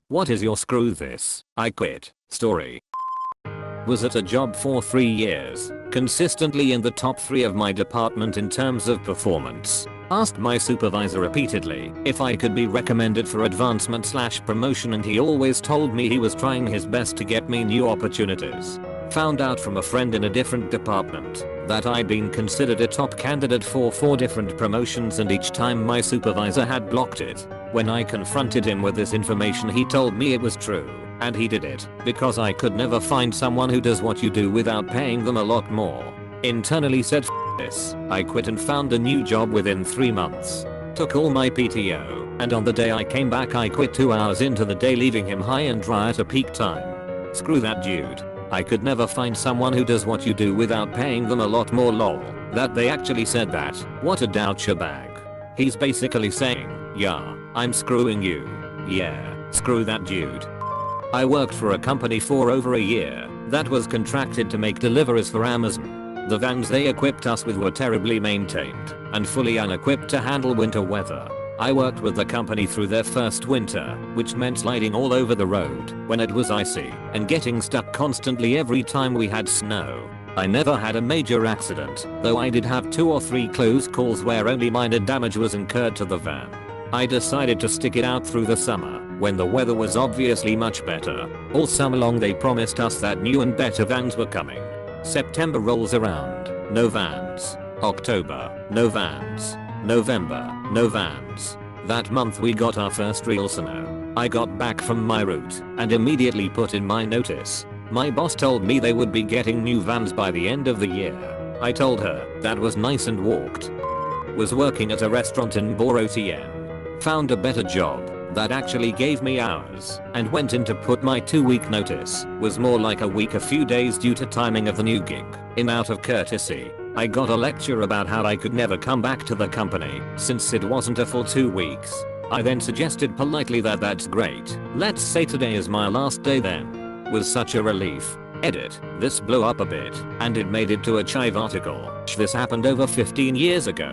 What is your screw this, I quit, story? Was at a job for 3 years, consistently in the top 3 of my department in terms of performance. Asked my supervisor repeatedly if I could be recommended for advancement/promotion, and he always told me he was trying his best to get me new opportunities. Found out from a friend in a different department that I'd been considered a top candidate for 4 different promotions, and each time my supervisor had blocked it. When I confronted him with this information, he told me it was true, and he did it because I could never find someone who does what you do without paying them a lot more. Internally said F this, I quit and found a new job within 3 months. Took all my PTO, and on the day I came back I quit 2 hours into the day, leaving him high and dry at a peak time. Screw that dude. I could never find someone who does what you do without paying them a lot more. Lol. That they actually said that. What a douchebag. He's basically saying, yeah, I'm screwing you. Yeah, screw that dude. I worked for a company for over a year that was contracted to make deliveries for Amazon. The vans they equipped us with were terribly maintained and fully unequipped to handle winter weather. I worked with the company through their first winter, which meant sliding all over the road when it was icy and getting stuck constantly every time we had snow. I never had a major accident, though I did have 2 or 3 close calls where only minor damage was incurred to the van. I decided to stick it out through the summer, when the weather was obviously much better. All summer long they promised us that new and better vans were coming. September rolls around, no vans. October, no vans. November, no vans. That month we got our first real snow. I got back from my route and immediately put in my notice. My boss told me they would be getting new vans by the end of the year. I told her that was nice and walked. Was working at a restaurant in Borotien. Found a better job that actually gave me hours and went in to put my 2-week notice. Was more like a week, a few days due to timing of the new gig. Out of courtesy, I got a lecture about how I could never come back to the company since it wasn't a full 2 weeks. I then suggested politely that that's great. Let's say today is my last day then. Was such a relief. Edit. This blew up a bit and it made it to a Chive article. This happened over 15 years ago.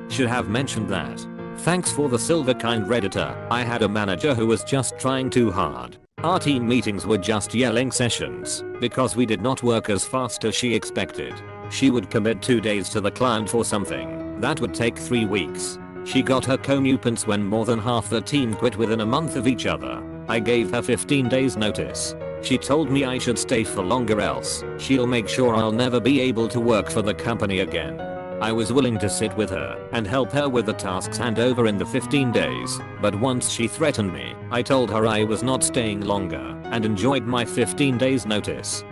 Should have mentioned that. Thanks for the silver kind Redditor. I had a manager who was just trying too hard. Our team meetings were just yelling sessions because we did not work as fast as she expected. She would commit 2 days to the client for something that would take 3 weeks. She got her comeuppance when more than half the team quit within a month of each other. I gave her 15 days notice. She told me I should stay for longer, else she'll make sure I'll never be able to work for the company again. I was willing to sit with her and help her with the tasks handover in the 15 days, but once she threatened me, I told her I was not staying longer and enjoyed my 15 days notice.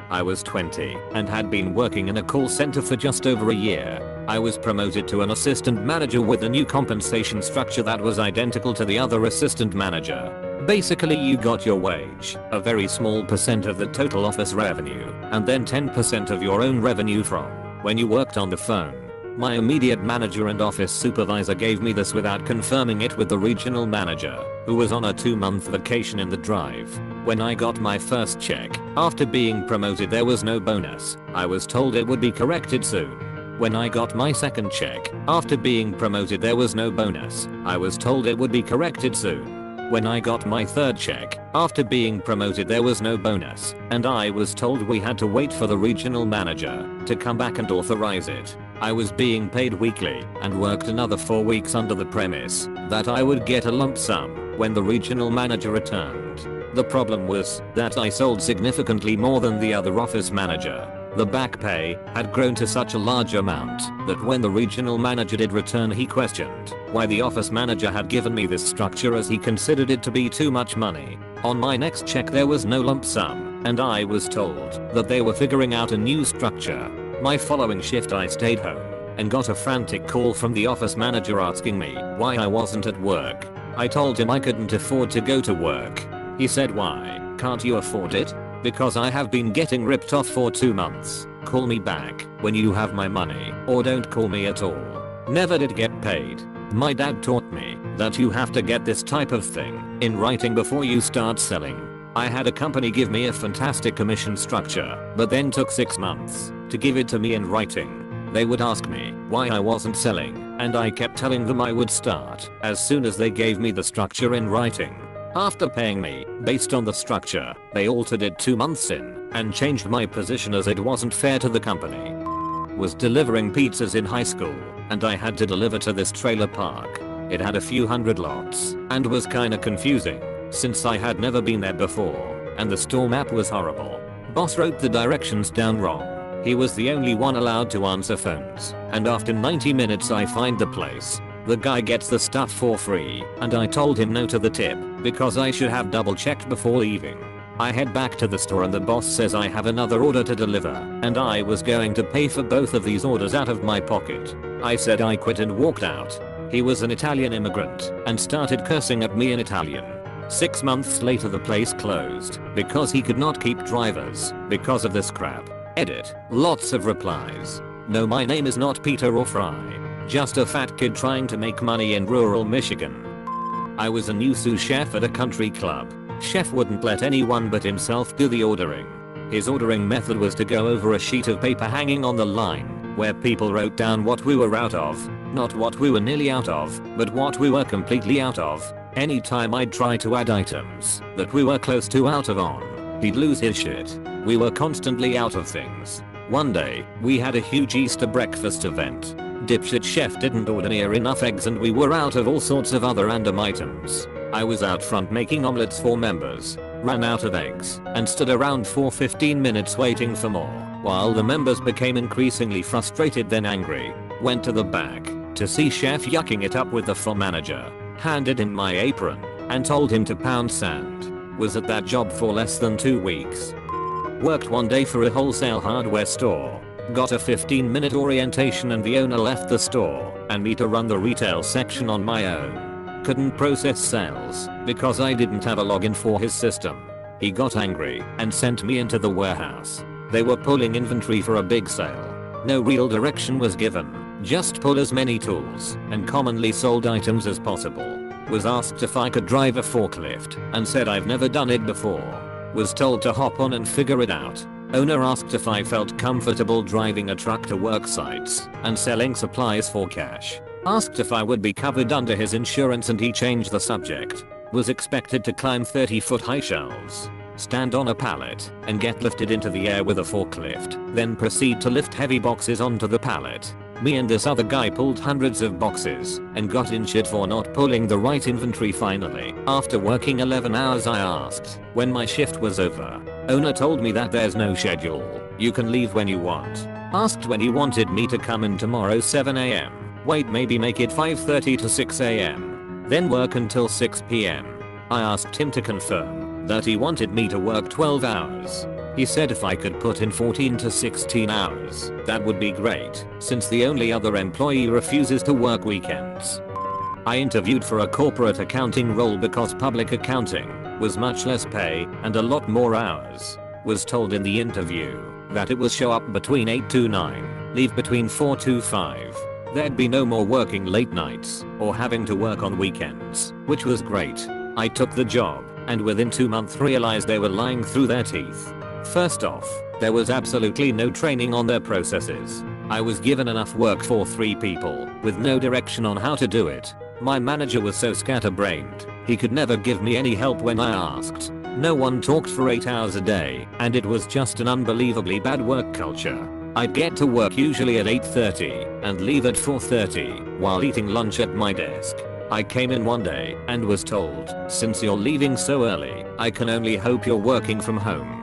I was 20 and had been working in a call center for just over a year. I was promoted to an assistant manager with a new compensation structure that was identical to the other assistant manager. Basically you got your wage, a very small percent of the total office revenue, and then 10% of your own revenue from when you worked on the phone. My immediate manager and office supervisor gave me this without confirming it with the regional manager, who was on a 2-month vacation in the drive. When I got my first check, after being promoted there was no bonus. I was told it would be corrected soon. When I got my second check, after being promoted there was no bonus. I was told it would be corrected soon. When I got my third check, after being promoted there was no bonus, and I was told we had to wait for the regional manager to come back and authorize it. I was being paid weekly and worked another 4 weeks under the premise that I would get a lump sum when the regional manager returned. The problem was that I sold significantly more than the other office manager. The back pay had grown to such a large amount that when the regional manager did return he questioned why the office manager had given me this structure, as he considered it to be too much money. On my next check there was no lump sum, and I was told that they were figuring out a new structure. My following shift I stayed home and got a frantic call from the office manager asking me why I wasn't at work. I told him I couldn't afford to go to work. He said, "Why can't you afford it?" "Because I have been getting ripped off for 2 months. Call me back when you have my money, or don't call me at all." Never did get paid. My dad taught me that you have to get this type of thing in writing before you start selling. I had a company give me a fantastic commission structure, but then took 6 months to give it to me in writing. They would ask me why I wasn't selling, and I kept telling them I would start as soon as they gave me the structure in writing. After paying me based on the structure, they altered it 2 months in and changed my position as it wasn't fair to the company. Was delivering pizzas in high school, and I had to deliver to this trailer park. It had a few hundred lots and was kinda confusing since I had never been there before and the store map was horrible. Boss wrote the directions down wrong. He was the only one allowed to answer phones, and after 90 minutes I find the place. The guy gets the stuff for free and I told him no to the tip because I should have double checked before leaving. I head back to the store and the boss says I have another order to deliver and I was going to pay for both of these orders out of my pocket. I said I quit and walked out. He was an Italian immigrant and started cursing at me in Italian. 6 months later the place closed because he could not keep drivers because of this crap. Edit. Lots of replies. No, my name is not Peter or Fry. Just a fat kid trying to make money in rural Michigan. I was a new sous chef at a country club. Chef wouldn't let anyone but himself do the ordering. His ordering method was to go over a sheet of paper hanging on the line where people wrote down what we were out of. Not what we were nearly out of, but what we were completely out of. Anytime I'd try to add items that we were close to out of on, he'd lose his shit. We were constantly out of things. One day, we had a huge Easter breakfast event. Dipshit chef didn't order near enough eggs and we were out of all sorts of other random items. I was out front making omelets for members, ran out of eggs, and stood around for 15 minutes waiting for more, while the members became increasingly frustrated then angry. Went to the back to see chef yucking it up with the floor manager, handed him my apron, and told him to pound sand. Was at that job for less than 2 weeks. Worked one day for a wholesale hardware store. Got a 15-minute orientation and the owner left the store and me to run the retail section on my own. Couldn't process sales because I didn't have a login for his system. He got angry and sent me into the warehouse. They were pulling inventory for a big sale. No real direction was given, just pull as many tools and commonly sold items as possible. Was asked if I could drive a forklift and said I've never done it before. Was told to hop on and figure it out. Owner asked if I felt comfortable driving a truck to work sites and selling supplies for cash. Asked if I would be covered under his insurance and he changed the subject. Was expected to climb 30-foot high shelves, stand on a pallet, and get lifted into the air with a forklift, then proceed to lift heavy boxes onto the pallet. Me and this other guy pulled hundreds of boxes and got injured for not pulling the right inventory finally. After working 11 hours I asked when my shift was over. Owner told me that there's no schedule. You can leave when you want. Asked when he wanted me to come in tomorrow 7 AM. Wait, maybe make it 5:30 to 6 AM. Then work until 6 PM. I asked him to confirm that he wanted me to work 12 hours. He said if I could put in 14 to 16 hours, that would be great, since the only other employee refuses to work weekends. I interviewed for a corporate accounting role because public accounting was much less pay and a lot more hours. Was told in the interview that it was show up between 8 to 9, leave between 4 to 5. There'd be no more working late nights or having to work on weekends, which was great. I took the job and within 2 months realized they were lying through their teeth. First off, there was absolutely no training on their processes. I was given enough work for 3 people with no direction on how to do it. My manager was so scatterbrained, he could never give me any help when I asked. No one talked for 8 hours a day and it was just an unbelievably bad work culture. I'd get to work usually at 8:30 and leave at 4:30 while eating lunch at my desk. I came in one day and was told, since you're leaving so early, I can only hope you're working from home.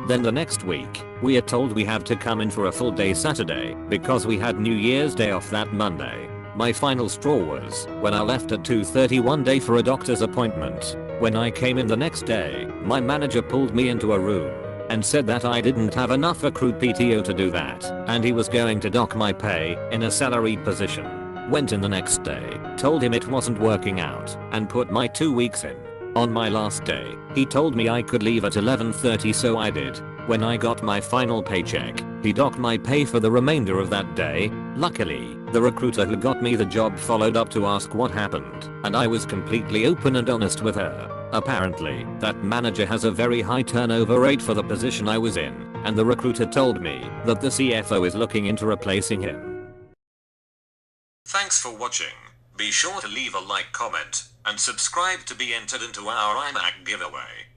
Then the next week, we are told we have to come in for a full day Saturday because we had New Year's Day off that Monday. My final straw was when I left at 2:30 one day for a doctor's appointment. When I came in the next day, my manager pulled me into a room and said that I didn't have enough accrued PTO to do that and he was going to dock my pay in a salaried position. Went in the next day, told him it wasn't working out, and put my 2 weeks in. On my last day, he told me I could leave at 11:30 so I did. When I got my final paycheck, he docked my pay for the remainder of that day. Luckily, the recruiter who got me the job followed up to ask what happened, and I was completely open and honest with her. Apparently, that manager has a very high turnover rate for the position I was in, and the recruiter told me that the CFO is looking into replacing him. Thanks for watching. Be sure to leave a like, comment, and subscribe to be entered into our iMac giveaway.